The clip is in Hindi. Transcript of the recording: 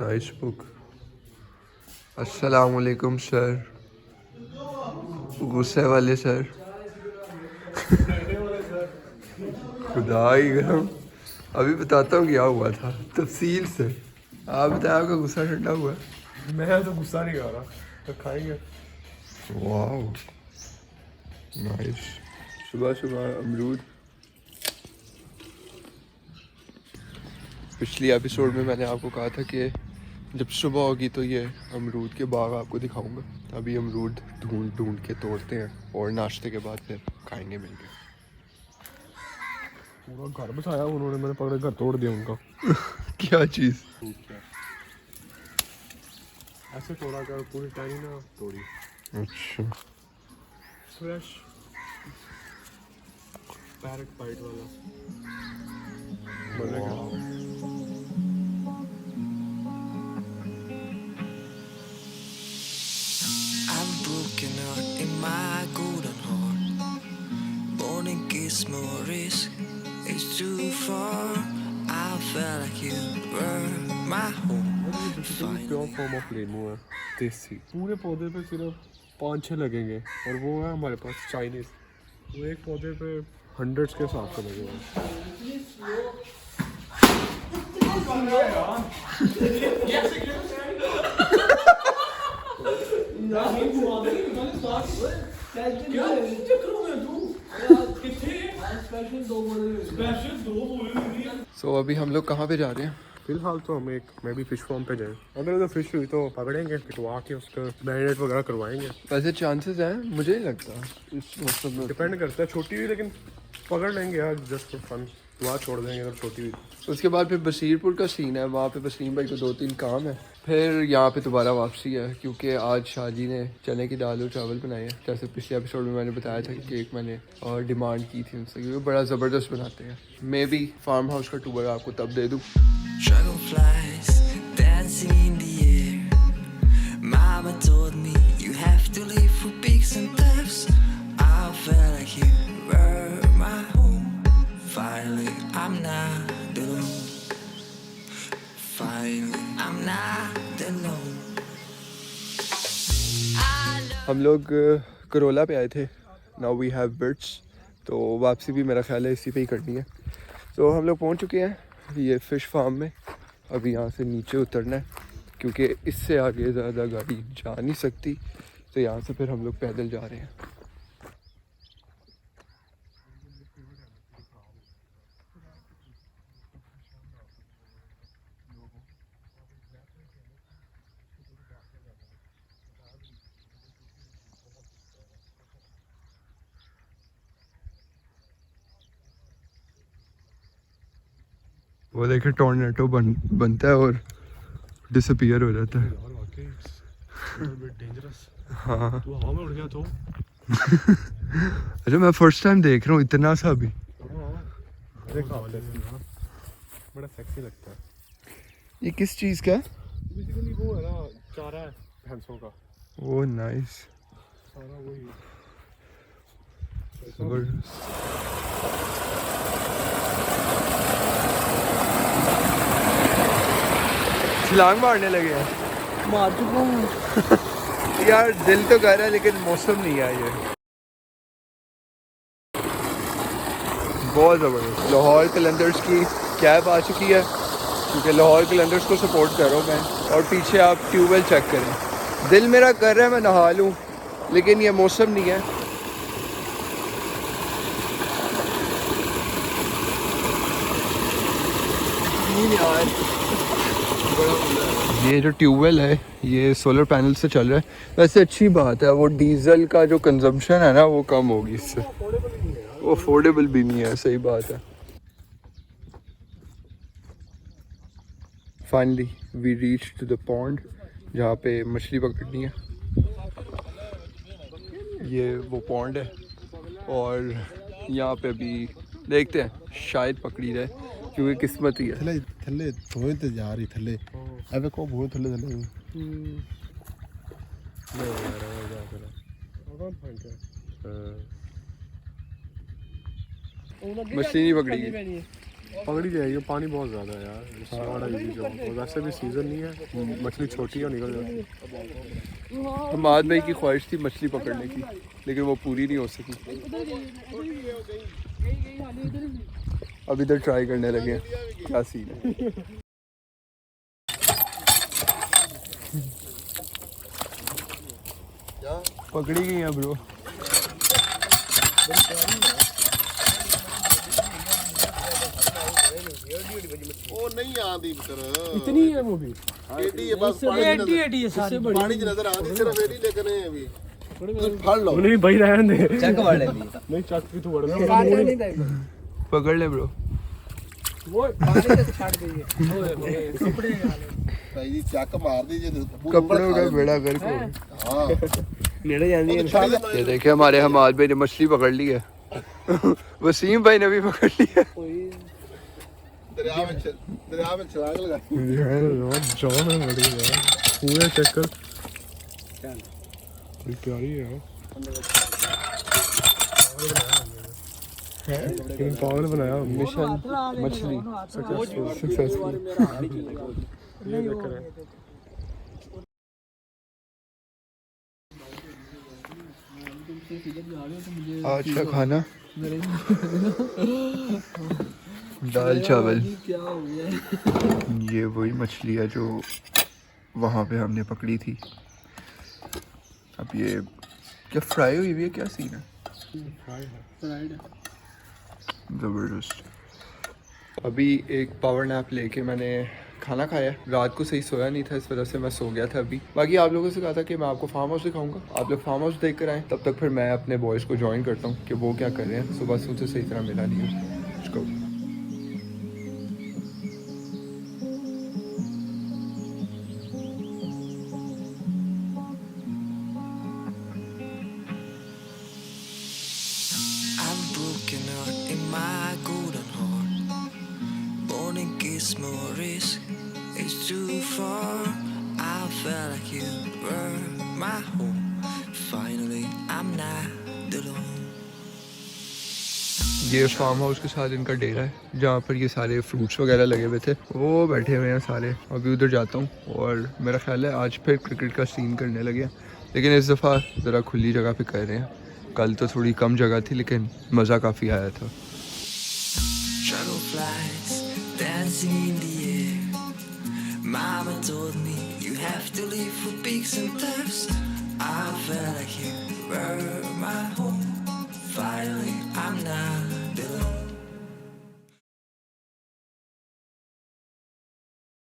Nice book. अस्सलाम वालेकुम सर। गुस्से वाले सर। खुदा ही गरम। अभी बताता हूँ क्या हुआ था तफसील से। आप बताएं, आपका गुस्सा ठंडा हुआ? मैं तो गुस्सा नहीं कर रहा, तो खाएंगे। वाह नाइस। सुबह सुबह अमरूद। पिछली एपिसोड में मैंने आपको कहा था कि जब सुबह होगी तो ये अमरूद के बाग आपको दिखाऊंगा। अभी अमरूद ढूंढ ढूंढ के तोड़ते हैं और नाश्ते के बाद फिर खाएंगे मिलके। पूरा घर बसाया उन्होंने, मैंने पकड़ घर तोड़ दिया उनका। क्या चीज़? ऐसे तोड़ा कर पूरी टाइम ना तोड़ी। अच्छा फ्रेश पैरेट बाइट वाला बनेगा। I'm broken out in my golden heart. Morning gives more risk. It's too far. I felt like you were my home. Pure form of लेमू है, देसी। पूरे पौधे पे सिर्फ 5-6 लगेंगे और वो है हमारे पास चाइनीज। वो एक पौधे पे हंड्रेड्स के हिसाब से लगे हुए। सो अभी हम लोग कहाँ पे जा रहे हैं? फिलहाल तो हम मैं भी फिश फार्म पे जाएं। अगर उधर फिश हुई तो पकड़ेंगे, पिटवा के उसका मैरिनेट वगैरह करवाएंगे। वैसे चांसेस हैं, मुझे नहीं लगता इस मौसम में। डिपेंड करता है, छोटी हुई लेकिन पकड़ लेंगे यार, जस्ट फॉर फन। वहाँ छोड़ देंगे अगर छोटी हुई। उसके बाद फिर बशीरपुर का सीन है, वहाँ पे वसीम भाई को 2-3 काम है। फिर यहाँ पे दोबारा वापसी है क्योंकि आज शादी ने चने की दाल और चावल बनाए हैं। जैसे पिछले एपिसोड में मैंने बताया था कि केक मैंने और डिमांड की थी उनसे, क्योंकि बड़ा ज़बरदस्त बनाते हैं। मे बी फार्म हाउस का टूर आपको तब दे दूँ। Dragonflies dancing in the air. Mama told me you have to live for peaks and depths. I felt like you were my home. Finally, I'm not alone. Finally, I'm not alone. हम लोग करोला पे आए थे। Now we have birds. तो वापसी भी मेरा ख्याल है इसी पे ही करनी है। तो हम लोग पहुंच चुके हैं ये फ़िश फार्म में। अभी यहाँ से नीचे उतरना है क्योंकि इससे आगे ज़्यादा गाड़ी जा नहीं सकती। तो यहाँ से फिर हम लोग पैदल जा रहे हैं। वो देखे टॉर्नेडो बनता है और डिसअपीयर हो जाता है। हाँ तू हवा में उड़ गया तो। अच्छा, मैं फर्स्ट टाइम देख रहा हूँ इतना सा भी। बड़ा सेक्सी लगता है। ये किस चीज़ का है? बेसिकली वो है ना, चारा है भैंसों का। Oh nice. सारा वही छलांग मारने लगे हैं। मार चुका हूँ यार दिल तो कर रहा है लेकिन मौसम नहीं है ये। बहुत ज़बरदस्त। लाहौर कलंदर्स की कैब आ चुकी है क्योंकि लाहौर कलंदर्स को सपोर्ट कर रहा हूँ मैं। और पीछे आप ट्यूबवेल चेक करें। दिल मेरा कर रहा है मैं नहा लूँ लेकिन ये मौसम नहीं है। ये जो ट्यूबवेल है ये सोलर पैनल से चल रहा है। वैसे अच्छी बात है, वो डीजल का जो कंजम्पशन है ना वो कम होगी इससे। वो अफोर्डेबल भी नहीं है, सही बात है। Finally we reach to the pond जहाँ पे मछली पकड़नी है। ये वो पॉन्ड है और यहाँ पे अभी देखते हैं शायद पकड़ी रहे क्योंकि किस्मत ही है। थले थले धोए ते जा रही थले। अबे को बहुत थले थले। नहीं यार वो जा कर। कौन फाइंड है? मछली नहीं पकड़ी गई। पकड़ी जाएगी, पानी बहुत ज़्यादा है यार, बड़ा इजी जॉब, और वैसे भी सीज़न नहीं है, मछली छोटी है निकल जाती है। हमाद भाई की ख्वाहिश थी मछली पकड़ने की, लेकिन वो पूरी नहीं हो सकी। अब इधर ट्राई करने लगे हैं, क्या सीन है। पकड़ी गई है ब्रो। ਉਹ ਨਹੀਂ ਆਂਦੀ ਪੁੱਤਰ इतनी है वो भी, ਏਡੀ ਹੈ ਬਸ ਪਾਣੀ है सारी ਪਾਣੀ ਚ ਨਜ਼ਰ ਆਂਦੀ ਸਿਰਫ ਏਡੀ ਲੇਕਿਨ ਇਹ ਵੀ ਫੜ ਲਓ नहीं भाई रहने दे, चक वाड़ लेंदी नहीं चक भी तो वड़ना, पकड़ ले ब्रो। वो पानी से छाड़ गई है कपड़े ਭਾਈ ਜੀ ਚੱਕ ਮਾਰਦੀ ਜੇ कपड़ों का बेड़ा गर्क हो गया। ਹਾਂ नेड़े जानी है। ये देखिए हमारे हमाद भाई ने मछली पकड़ ली है। वसीम भाई ने भी पकड़ ली है। ਦਰਿਆ ਵਿੱਚ ਛਲਾਂਗ ਲਗਾਈ यार जान है बड़ी यार, पूरे चक्कर कोई क्या ही है लेकिन पागल बनाया मिशन मछली सक्सेसफुल। ये चक्कर है। आज का खाना दाल चावल। ये वही मछली है जो वहाँ पे हमने पकड़ी थी। अब ये क्या फ्राई हुई हुई है, क्या सीन है? ज़बरदस्त। अभी एक पावर नैप लेके मैंने खाना खाया। रात को सही सोया नहीं था, इस वजह से मैं सो गया था अभी। बाकी आप लोगों से कहा था कि मैं आपको फार्म हाउस दिखाऊंगा, आप लोग फार्म हाउस देख कर आएँ। तब तक फिर मैं अपने बॉयज़ को ज्वाइन करता हूँ कि वो क्या कर रहे हैं। सुबह से उनसे सही तरह मिला नहीं है। Let's go. I'm broken out in my golden heart. Born in Gizmo risk, it's too far. I felt like you were my home. Finally, I'm not alone. ये फार्म हाउस के साथ इनका डेरा है, जहाँ पर ये सारे फ्रूट्स वगैरह लगे हुए थे। वो बैठे हुए हैं सारे। अभी उधर जाता हूँ, और मेरा ख्याल है आज फिर क्रिकेट का सीन करने लगे हैं, लेकिन इस दफ़ा ज़रा खुली जगह पे कर रहे हैं। कल तो थोड़ी कम जगह थी, लेकिन मज़ा काफ़ी आया था। Dragonflies dancing in the air. Mama told me you have to live for peaks and depths. I felt like you were my home. Finally, I'm not